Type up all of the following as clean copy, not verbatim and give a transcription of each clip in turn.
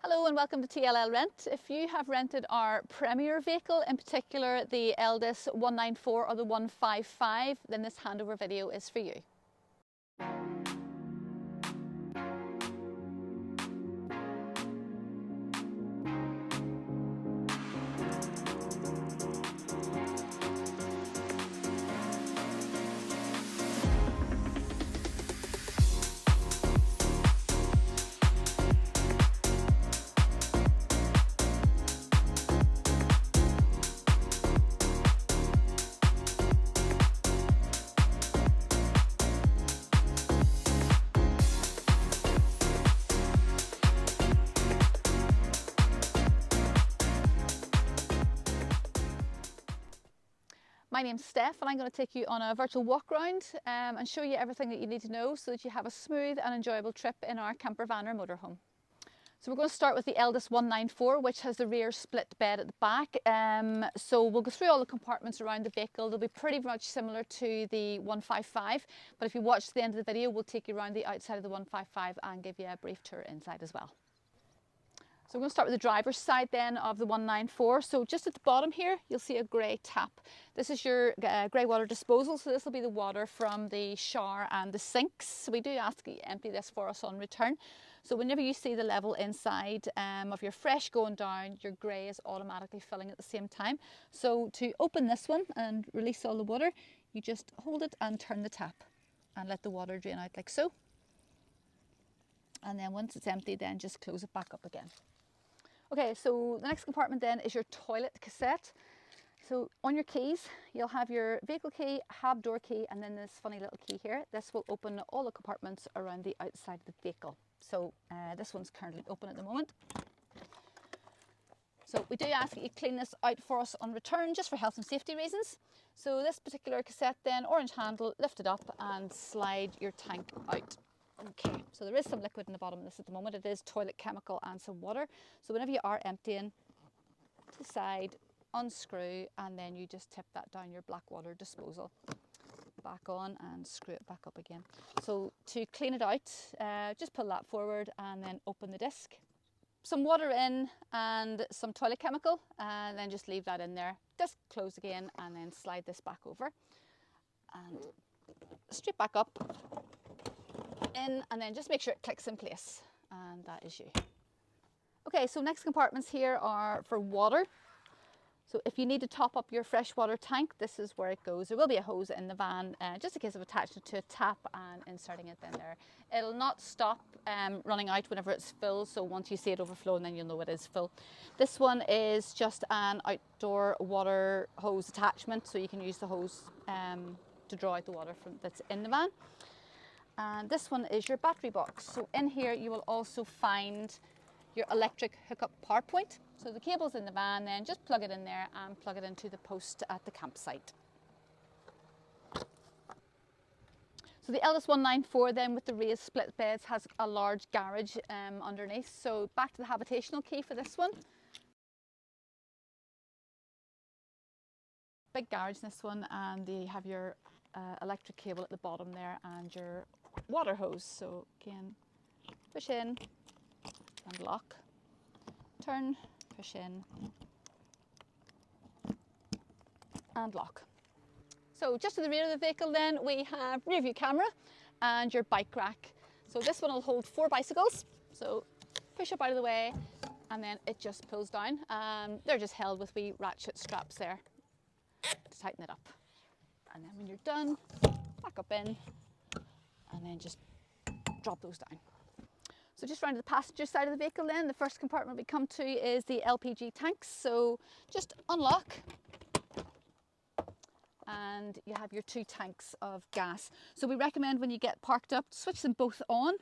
Hello and welcome to TLL Rent. If you have rented our Premier vehicle, in particular the Elddis 194 or the 155, then this handover video is for you. My name's Steph and I'm going to take you on a virtual walk around and show you everything that you need to know so that you have a smooth and enjoyable trip in our camper van or motorhome. So we're going to start with the Elddis 194, which has the rear split bed at the back. So we'll go through all the compartments around the vehicle. They'll be pretty much similar to the 155, but if you watch to the end of the video, we'll take you around the outside of the 155 and give you a brief tour inside as well. So we're going to start with the driver's side then of the 194. So just at the bottom here, you'll see a grey tap. This is your grey water disposal. So this will be the water from the shower and the sinks. So we do ask that you empty this for us on return. So whenever you see the level inside of your fresh going down, your grey is automatically filling at the same time. So to open this one and release all the water, you just hold it and turn the tap and let the water drain out like so. And then once it's empty, then just close it back up again. Okay, so the next compartment then is your toilet cassette. So on your keys, you'll have your vehicle key, hab door key, and then this funny little key here. This will open all the compartments around the outside of the vehicle. So this one's currently open at the moment. So we do ask that you clean this out for us on return, just for health and safety reasons. So this particular cassette then, orange handle, lift it up and slide your tank out. Okay, so there is some liquid in the bottom of this at the moment. It is toilet chemical and some water. So whenever you are emptying, to the side, unscrew, and then you just tip that down your black water disposal back on and screw it back up again. So to clean it out, just pull that forward and then open the disc. Some water in and some toilet chemical, and then just leave that in there. Disc close again and then slide this back over and straight back up. In, and then just make sure it clicks in place, and that is you. Okay, so next compartments here are for water. So if you need to top up your freshwater tank, this is where it goes. There will be a hose in the van, just in case of attaching it to a tap and inserting it in there. It'll not stop running out whenever it's full, so once you see it overflowing, then you'll know it is full. This one is just an outdoor water hose attachment, so you can use the hose to draw out the water that's in the van. And this one is your battery box. So in here you will also find your electric hookup power point. So the cable's in the van, then just plug it in there and plug it into the post at the campsite. So the Elddis 194 then with the raised split beds has a large garage underneath. So back to the habitational key for this one. Big garage in this one, and you have your electric cable at the bottom there and your water hose. So again, push in and lock, turn, push in and lock. So just to the rear of the vehicle then we have rear view camera and your bike rack. So this one will hold 4 bicycles. So push up out of the way and then it just pulls down. They're just held with wee ratchet straps there to tighten it up. And then when you're done, back up in and then just drop those down. So just round to the passenger side of the vehicle then, the first compartment we come to is the LPG tanks. So just unlock and you have your 2 tanks of gas. So we recommend when you get parked up, switch them both on.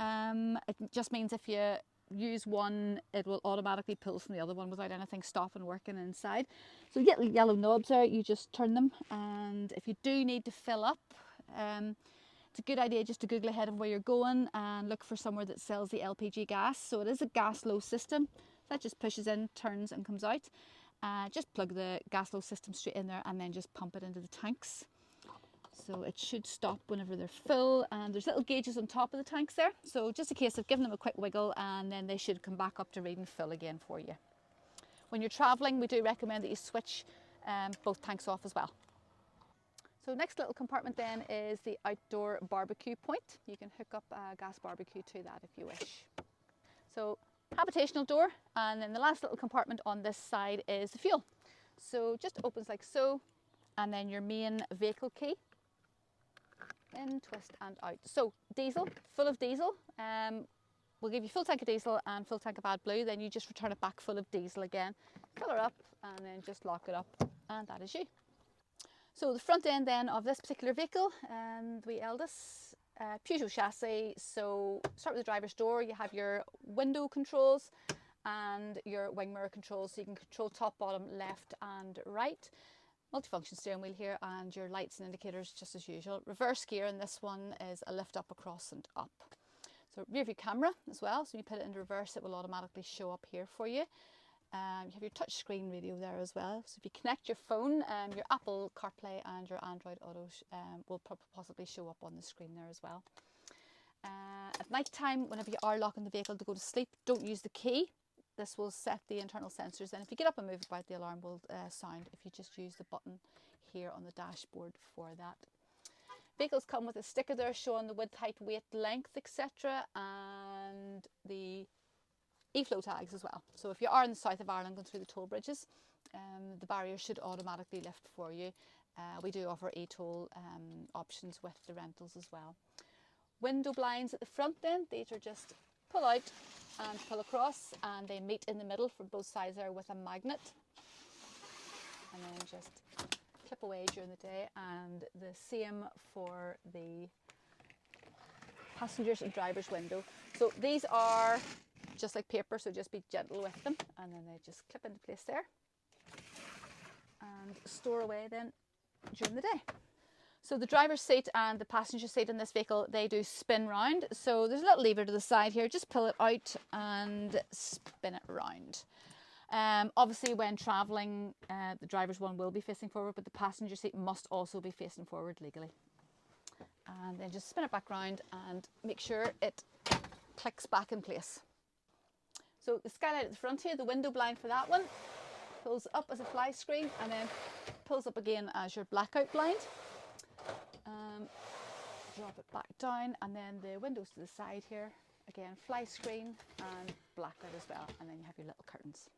It just means if you use one, it will automatically pull from the other one without anything stopping working inside. So you get the yellow knobs there, you just turn them, and if you do need to fill up, it's a good idea just to Google ahead of where you're going and look for somewhere that sells the LPG gas. So it is a gas low system, so that just pushes in, turns and comes out. Just plug the gas low system straight in there and then just pump it into the tanks. So it should stop whenever they're full, and there's little gauges on top of the tanks there. So just a case of giving them a quick wiggle, and then they should come back up to reading full again for you. When you're traveling, we do recommend that you switch both tanks off as well. So next little compartment then is the outdoor barbecue point. You can hook up a gas barbecue to that if you wish. So habitational door, and then the last little compartment on this side is the fuel. So just opens like so, and then your main vehicle key. In, twist and out. So diesel, full of diesel. We'll give you full tank of diesel and full tank of AdBlue, then you just return it back full of diesel again. Fill her up and then just lock it up, and that is you. So the front end then of this particular vehicle, the Elddis Peugeot chassis. So start with the driver's door, you have your window controls and your wing mirror controls, so you can control top, bottom, left and right. Multifunction steering wheel here, and your lights and indicators just as usual. Reverse gear, and this one is a lift up, across and up. So rear view camera as well, so when you put it into reverse it will automatically show up here for you. You have your touch screen radio there as well, so if you connect your phone, your Apple CarPlay and your Android Auto will possibly show up on the screen there as well. At night time, whenever you are locking the vehicle to go to sleep, don't use the key. This will set the internal sensors, and if you get up and move about, the alarm will sound if you just use the button here on the dashboard for that. Vehicles come with a sticker there showing the width, height, weight, length, etc. and the e-flow tags as well. So if you are in the south of Ireland going through the toll bridges, the barrier should automatically lift for you. We do offer e-toll options with the rentals as well. Window blinds at the front then, these are just pull out and pull across, and they meet in the middle from both sides there with a magnet, and then just clip away during the day, and the same for the passengers and drivers window. So these are just like paper, so just be gentle with them, and then they just clip into place there and store away then during the day. So the driver's seat and the passenger seat in this vehicle, they do spin round. So there's a little lever to the side here, just pull it out and spin it round. Obviously when travelling, the driver's one will be facing forward, but the passenger seat must also be facing forward legally. And then just spin it back round and make sure it clicks back in place. So the skylight at the front here, the window blind for that one, pulls up as a fly screen and then pulls up again as your blackout blind. Drop it back down, and then the windows to the side here, again fly screen and blackout as well, and then you have your little curtains.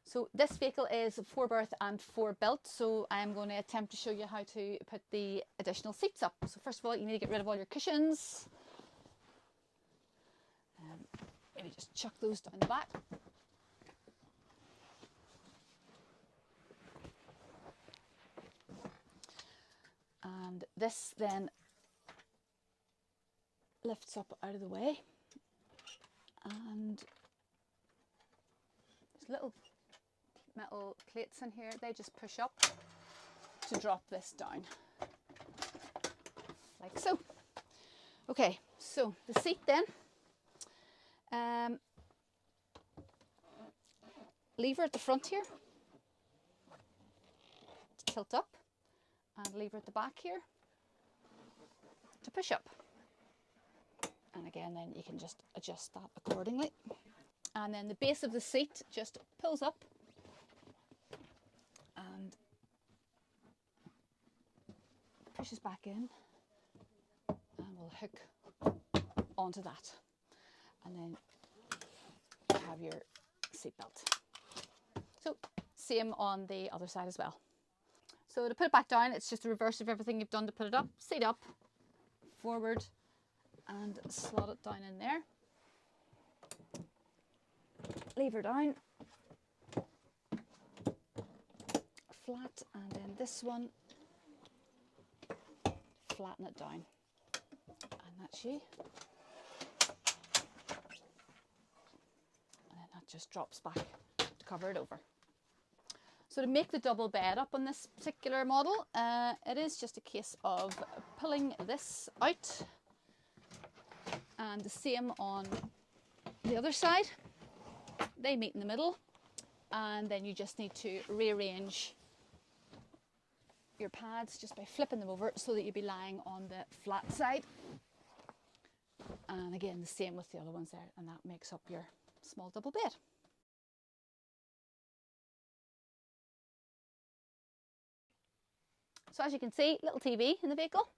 So this vehicle is 4 berth and 4 belt, so I'm going to attempt to show you how to put the additional seats up. So first of all, you need to get rid of all your cushions. Maybe just chuck those down the back. And this then lifts up out of the way, and there's little metal plates in here, they just push up to drop this down like so. Okay, so the seat then, lever at the front here to tilt up, and lever at the back here to push up. And again, then you can just adjust that accordingly. And then the base of the seat just pulls up and pushes back in, and we'll hook onto that. And then you have your seat belt. So same on the other side as well. So to put it back down, it's just the reverse of everything you've done to put it up. Seat up, forward, and slot it down in there. Lever down, flat, and then this one, flatten it down. And that's you. And then that just drops back to cover it over. So to make the double bed up on this particular model, it is just a case of pulling this out, and the same on the other side. They meet in the middle, and then you just need to rearrange your pads just by flipping them over so that you'll be lying on the flat side. And again, the same with the other ones there, and that makes up your small double bed. So as you can see, little TV in the vehicle.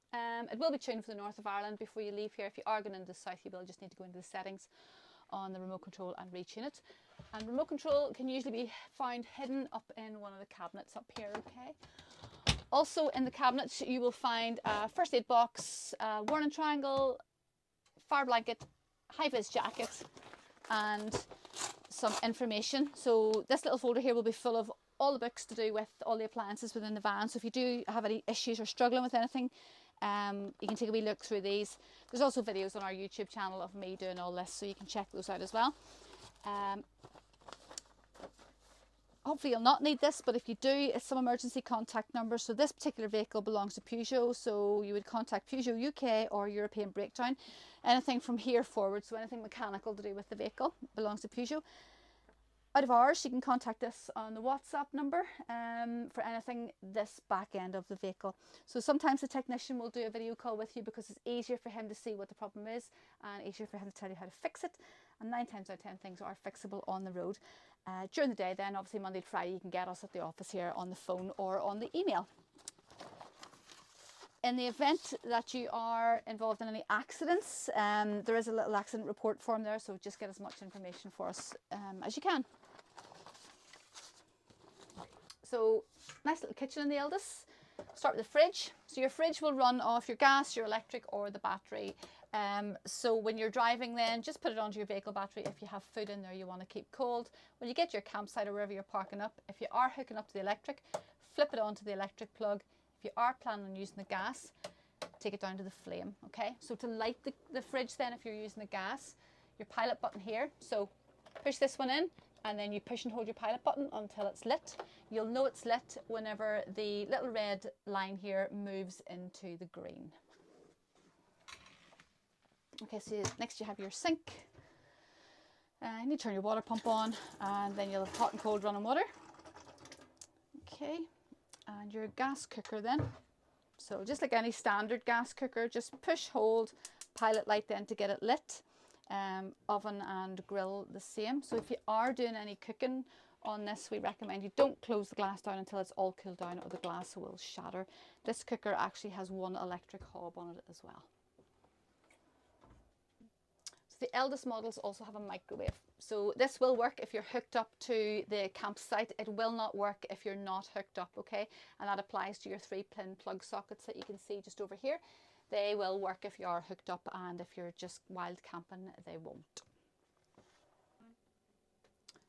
It will be tuned for the north of Ireland before you leave here. If you are going into the south, you will just need to go into the settings on the remote control and retune it. And remote control can usually be found hidden up in one of the cabinets up here, okay? Also in the cabinets you will find a first aid box, a warning triangle, fire blanket, high-vis jacket and some information. So this little folder here will be full of all the books to do with all the appliances within the van. So if you do have any issues or struggling with anything, you can take a wee look through these. There's also videos on our YouTube channel of me doing all this, so you can check those out as well. Hopefully you'll not need this, but if you do, it's some emergency contact numbers. So this particular vehicle belongs to Peugeot, so you would contact Peugeot UK or European Breakdown. Anything from here forward, so anything mechanical to do with the vehicle belongs to Peugeot. Out of hours, you can contact us on the WhatsApp number for anything this back end of the vehicle. So sometimes the technician will do a video call with you because it's easier for him to see what the problem is and easier for him to tell you how to fix it. And 9 times out of 10 things are fixable on the road. During the day then, obviously Monday to Friday, you can get us at the office here on the phone or on the email. In the event that you are involved in any accidents, there is a little accident report form there, so just get as much information for us as you can. So, nice little kitchen in the Elddis. Start with the fridge. So your fridge will run off your gas, your electric or the battery. So when you're driving then, just put it onto your vehicle battery if you have food in there you want to keep cold. When you get to your campsite or wherever you're parking up, if you are hooking up to the electric, flip it onto the electric plug. If you are planning on using the gas, take it down to the flame, okay? So to light the fridge then, if you're using the gas, your pilot button here, so push this one in and then you push and hold your pilot button until it's lit. You'll know it's lit whenever the little red line here moves into the green. Okay, so next you have your sink. You need to turn your water pump on and then you'll have hot and cold running water. Okay, and your gas cooker then. So just like any standard gas cooker, just push, hold, pilot light then to get it lit. Oven and grill the same. So if you are doing any cooking on this, we recommend you don't close the glass down until it's all cooled down or the glass will shatter. This cooker actually has one electric hob on it as well. So the Elddis models also have a microwave. So this will work if you're hooked up to the campsite. It will not work if you're not hooked up, okay? And that applies to your 3-pin plug sockets that you can see just over here. They will work if you are hooked up, and if you're just wild camping, they won't.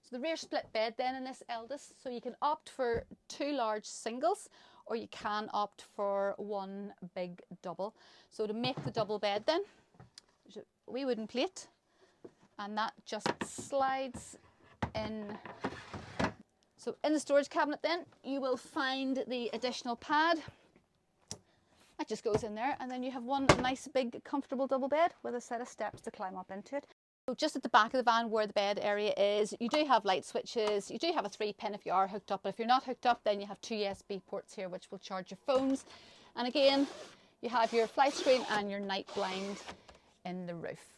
So the rear split bed then in this Elddis, so you can opt for 2 large singles or you can opt for 1 big double. So to make the double bed then, there's a wee wooden plate and that just slides in. So in the storage cabinet then, you will find the additional pad. That just goes in there, and then you have one nice big comfortable double bed with a set of steps to climb up into it. So just at the back of the van where the bed area is, you do have light switches, you do have a 3-pin if you are hooked up, but if you're not hooked up then you have 2 USB ports here which will charge your phones. And again, you have your fly screen and your night blind in the roof.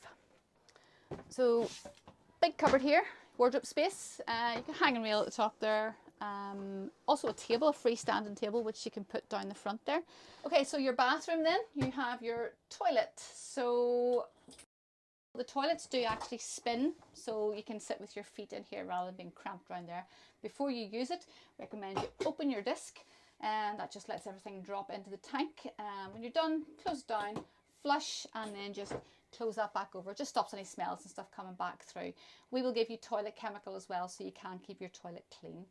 So big cupboard here, wardrobe space, you can hang and rail at the top there. Also a table, a freestanding table, which you can put down the front there. Okay, so your bathroom then, you have your toilet. So the toilets do actually spin, so you can sit with your feet in here rather than being cramped around there. Before you use it, I recommend you open your disc, and that just lets everything drop into the tank. When you're done, close it down, flush, and then just close that back over. It just stops any smells and stuff coming back through. We will give you toilet chemical as well, so you can keep your toilet clean.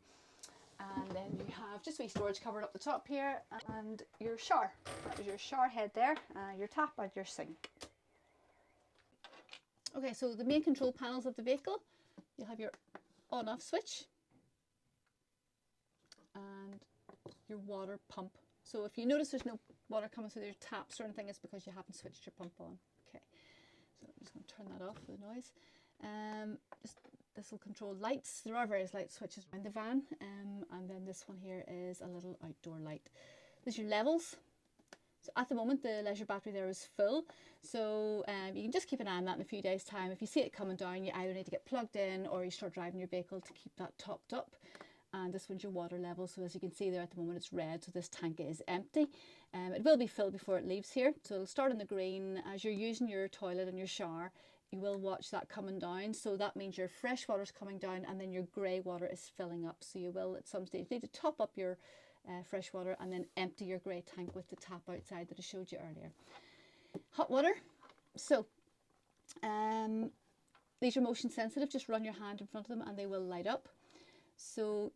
And then you have just a wee storage cupboard up the top here, and your shower. That is your shower head there, your tap and your sink. Okay, so the main control panels of the vehicle, you'll have your on-off switch and your water pump. So if you notice there's no water coming through your taps or anything, it's because you haven't switched your pump on. Okay, so I'm just going to turn that off for the noise. This will control lights. There are various light switches around the van, and then this one here is a little outdoor light. There's your levels. So at the moment the leisure battery there is full, so you can just keep an eye on that in a few days time. If you see it coming down, you either need to get plugged in or you start driving your vehicle to keep that topped up. And this one's your water level, so as you can see there at the moment it's red, so this tank is empty. It will be filled before it leaves here, so it'll start in the green. As you're using your toilet and your shower, you will watch that coming down, so that means your fresh water is coming down and then your grey water is filling up. So you will at some stage need to top up your fresh water and then empty your grey tank with the tap outside that I showed you earlier. Hot water, so these are motion sensitive. Just run your hand in front of them and they will light up. So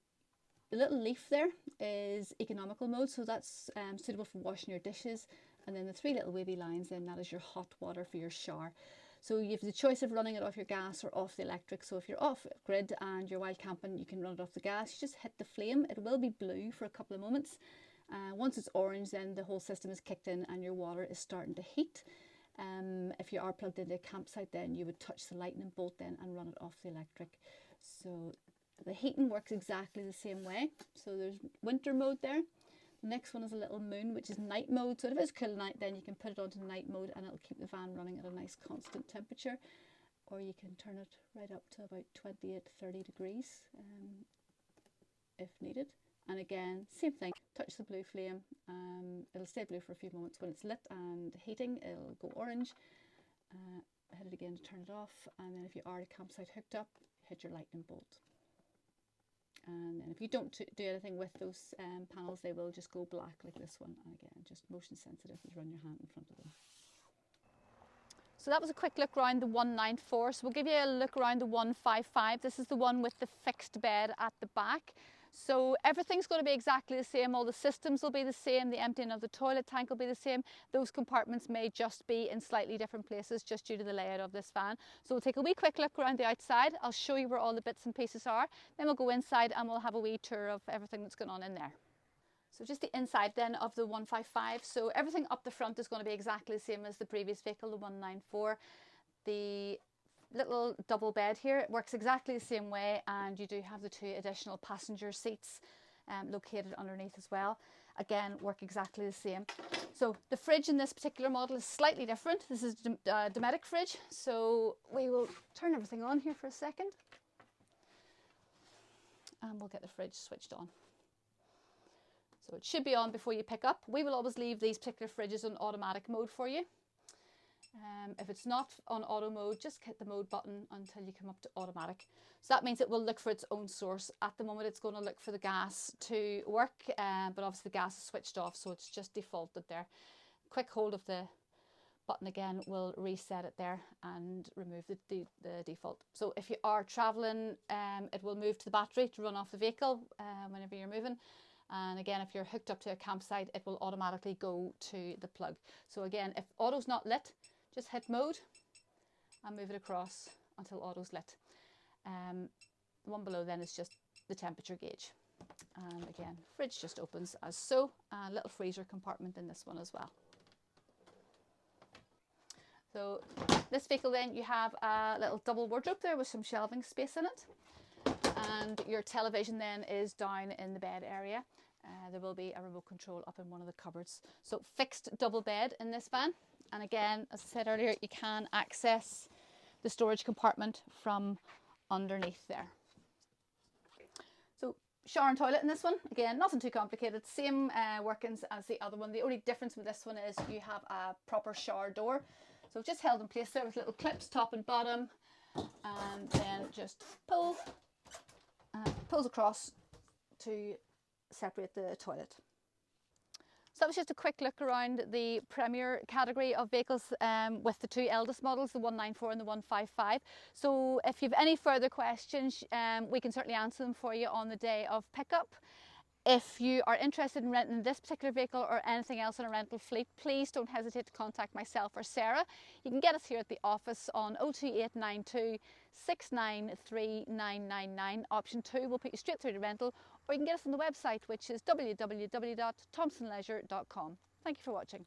the little leaf there is economical mode, so that's suitable for washing your dishes. And then the three little wavy lines, then that is your hot water for your shower. So you have the choice of running it off your gas or off the electric. So if you're off grid and you're wild camping, you can run it off the gas. You just hit the flame. It will be blue for a couple of moments. Once it's orange, then the whole system is kicked in and your water is starting to heat. If you are plugged into a campsite, then you would touch the lightning bolt then and run it off the electric. So the heating works exactly the same way. So there's winter mode there. The next one is a little moon, which is night mode. So if it's cool night, then you can put it onto night mode and it'll keep the van running at a nice constant temperature. Or you can turn it right up to about 28-30 degrees if needed. And again, same thing, touch the blue flame. It'll stay blue for a few moments. When it's lit and heating, it'll go orange. Hit it again to turn it off. And then if you are at a campsite hooked up, hit your lightning bolt. And then if you don't do anything with those panels, they will just go black like this one. And again, just motion sensitive, just run your hand in front of them. So that was a quick look around the 194. So we'll give you a look around the 155. This is the one with the fixed bed at the back. So everything's going to be exactly the same. All the systems will be the same. The emptying of the toilet tank will be the same. Those compartments may just be in slightly different places just due to the layout of this van. So we'll take a wee quick look around the outside. I'll show you where all the bits and pieces are. Then we'll go inside and we'll have a wee tour of everything that's going on in there. So just the inside then of the 155. So everything up the front is going to be exactly the same as the previous vehicle, the 194. The little double bed here, it works exactly the same way, and you do have the two additional passenger seats located underneath as well. Again, work exactly the same. So the fridge in this particular model is slightly different. This is a Dometic fridge, so we will turn everything on here for a second and we'll get the fridge switched on. So it should be on before you pick up. We will always leave these particular fridges on automatic mode for you. If it's not on auto mode, just hit the mode button until you come up to automatic. So that means it will look for its own source. At the moment it's going to look for the gas to work, but obviously the gas is switched off, so it's just defaulted there. Quick hold of the button again will reset it there and remove the default. So if you are travelling, it will move to the battery to run off the vehicle whenever you're moving. And again, if you're hooked up to a campsite, it will automatically go to the plug. So again, if auto's not lit, just hit mode and move it across until auto's lit. The one below then is just the temperature gauge. And again, fridge just opens as so. A little freezer compartment in this one as well. So this vehicle then, you have a little double wardrobe there with some shelving space in it. And your television then is down in the bed area. There will be a remote control up in one of the cupboards. So fixed double bed in this van. And again, as I said earlier, you can access the storage compartment from underneath there. So shower and toilet in this one. Again, nothing too complicated. Same workings as the other one. The only difference with this one is you have a proper shower door. So just held in place there with little clips top and bottom. And then just pull pulls across to separate the toilet. So that was just a quick look around the Premier category of vehicles with the two Elddis models, the 194 and the 155. So if you have any further questions, we can certainly answer them for you on the day of pickup. If you are interested in renting this particular vehicle or anything else in a rental fleet, please don't hesitate to contact myself or Sarah. You can get us here at the office on 02892 693 Option 2 will put you straight through to rental, or you can get us on the website, which is www.thompsonleisure.com. Thank you for watching.